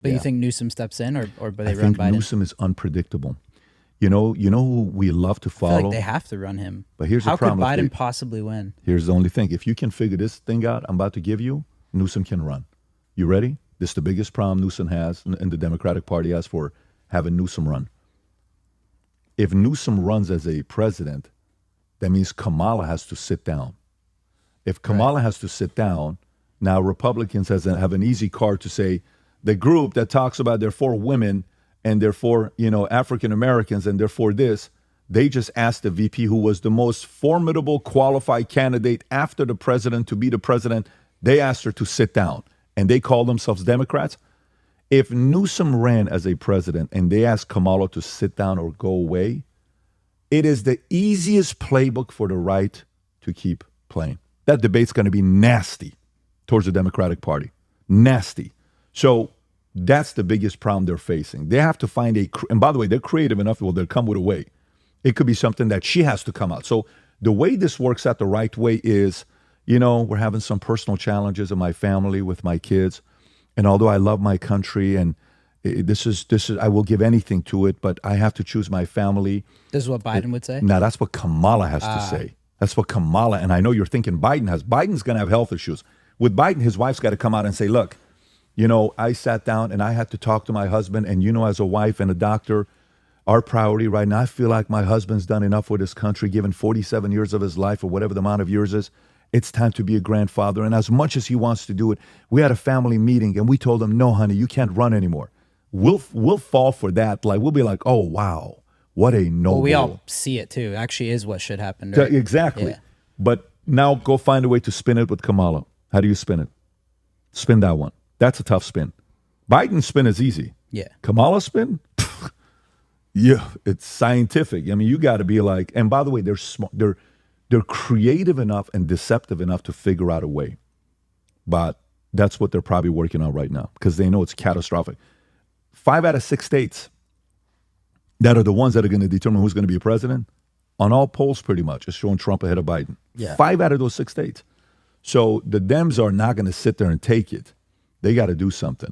But you think Newsom steps in, or they I run think Biden? Newsom is unpredictable. You know who we love to I follow? feel like they have to run him. But here's How the problem. could Biden possibly win? Here's the only thing. If you can figure this thing out I'm about to give you, Newsom can run. You ready? This is the biggest problem Newsom has and the Democratic Party has for having Newsom run. If Newsom runs as a president, that means Kamala has to sit down. If Kamala has to sit down, now Republicans have an easy card to say the group that talks about they're for women and they're for, African Americans and they're for this, they just asked the VP who was the most formidable qualified candidate after the president to be the president, they asked her to sit down and they call themselves Democrats. If Newsom ran as a president and they asked Kamala to sit down or go away, it is the easiest playbook for the right to keep playing. That debate's going to be nasty towards the Democratic Party. Nasty. So that's the biggest problem they're facing. They have to find and by the way, they're creative enough, they'll come with a way. It could be something that she has to come out. So the way this works out the right way is, we're having some personal challenges in my family with my kids. And although I love my country and this is, I will give anything to it, but I have to choose my family. This is what Biden would say? No, that's what Kamala has to say. That's what Kamala, and I know you're thinking Biden's going to have health issues. With Biden, his wife's got to come out and say, look, I sat down and I had to talk to my husband. And, as a wife and a doctor, our priority right now, I feel like my husband's done enough for this country, given 47 years of his life or whatever the amount of years is. It's time to be a grandfather. And as much as he wants to do it, we had a family meeting and we told him, no, honey, you can't run anymore. We'll fall for that. Like, we'll be like, oh, wow, what a noble. Well, we all see it too. It actually is what should happen. Right? Exactly. Yeah. But now go find a way to spin it with Kamala. How do you spin it? Spin that one. That's a tough spin. Biden's spin is easy. Yeah. Kamala's spin? Yeah, it's scientific. I mean, you got to be like, and by the way, they're smart. They're creative enough and deceptive enough to figure out a way. But that's what they're probably working on right now because they know it's catastrophic. 5 out of 6 states that are the ones that are going to determine who's going to be a president, on all polls pretty much, is showing Trump ahead of Biden. Yeah. 5 out of those 6 states. So the Dems are not going to sit there and take it. They got to do something.